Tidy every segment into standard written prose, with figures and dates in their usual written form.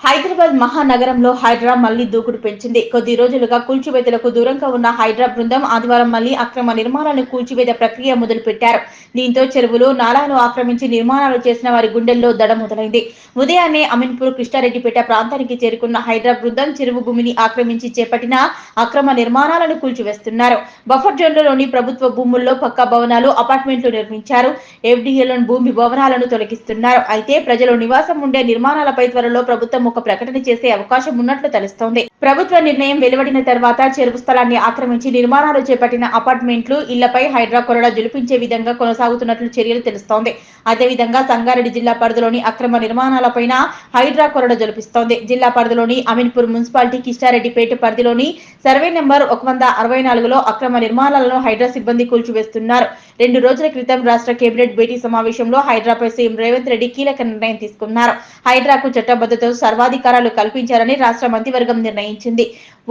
హైదరాబాద్ మహానగరంలో హైడ్రా మళ్లీ దూకుడు పెంచింది. కొద్ది రోజులుగా కూల్చివేతలకు దూరంగా ఉన్న హైడ్రా బృందం ఆదివారం మళ్లీ అక్రమ నిర్మాణాలను కూల్చివేత ప్రక్రియ మొదలుపెట్టారు. దీంతో చెరువులు, నాలాలు ఆక్రమించి నిర్మాణాలు చేసిన వారి గుండెల్లో దడ మొదలైంది. ఉదయాన్నే అమీన్పూర్, కృష్ణారెడ్డిపేట ప్రాంతానికి చేరుకున్న హైడ్రా బృందం చెరువు భూమిని ఆక్రమించి చేపట్టిన అక్రమ నిర్మాణాలను కూల్చివేస్తున్నారు. బఫర్ జోన్లలోని ప్రభుత్వ భూముల్లో పక్కా భవనాలు, అపార్ట్మెంట్లు నిర్మించారు. ఎఫ్డీఏలోని భూమి భవనాలను తొలగిస్తున్నారు. అయితే ప్రజలు నివాసం ఉండే నిర్మాణాలపై త్వరలో ప్రభుత్వం ఒక ప్రకటన చేసే అవకాశం ఉన్నట్లు తెలుస్తోంది. ప్రభుత్వ నిర్ణయం వెలువడిన తర్వాత చెరువు స్థలాన్ని ఆక్రమించి నిర్మాణాలు చేపట్టిన అపార్ట్మెంట్లు, ఇళ్లపై హైడ్రా కొరడా జులిపించే విధంగా కొనసాగుతున్నట్లు చర్యలు తెలుస్తోంది. అదేవిధంగా సంగారెడ్డి జిల్లా పరిధిలోని అక్రమ నిర్మాణాలపైన హైడ్రా కొరడా జులిపిస్తోంది. జిల్లా పరిధిలోని అమీన్పూర్ మున్సిపాలిటీ, కిష్టారెడ్డిపేట పరిధిలోని సర్వే నెంబర్ 164లో అక్రమ నిర్మాణాలను హైడ్రా సిబ్బంది కూల్చివేస్తున్నారు. 2 రోజుల క్రితం రాష్ట్ర కేబినెట్ భేటీ సమావేశంలో హైడ్రాపై సీఎం రేవంత్ రెడ్డి కీలక నిర్ణయం తీసుకున్నారు. హైడ్రాకు చట్టబద్ధత, సర్వాధికారాలు కల్పించాలని రాష్ట్ర మంత్రివర్గం నిర్ణయించింది.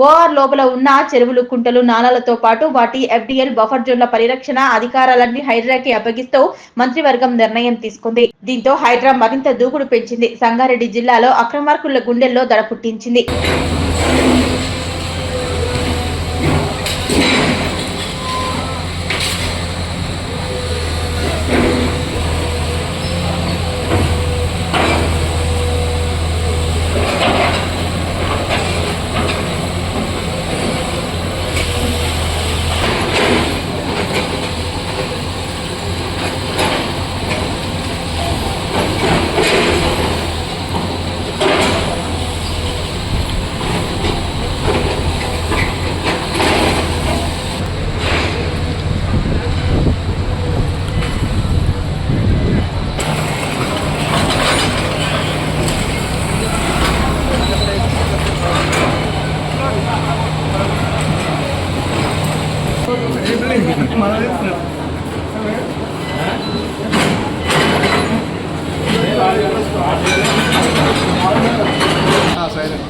ఓఆర్ లోపల ఉన్న చెరువులు, కుంటలు, నాలాలతో పాటు వాటి ఎఫ్డీఎల్, బఫర్ జోన్ల పరిరక్షణ అధికారాలన్నీ హైడ్రాకి అప్పగిస్తూ మంత్రివర్గం నిర్ణయం తీసుకుంది. దీంతో హైడ్రా మరింత దూకుడు పెంచింది. సంగారెడ్డి జిల్లాలో అక్రమార్కుల గుండెల్లో దడ పుట్టించింది. సైలెంట్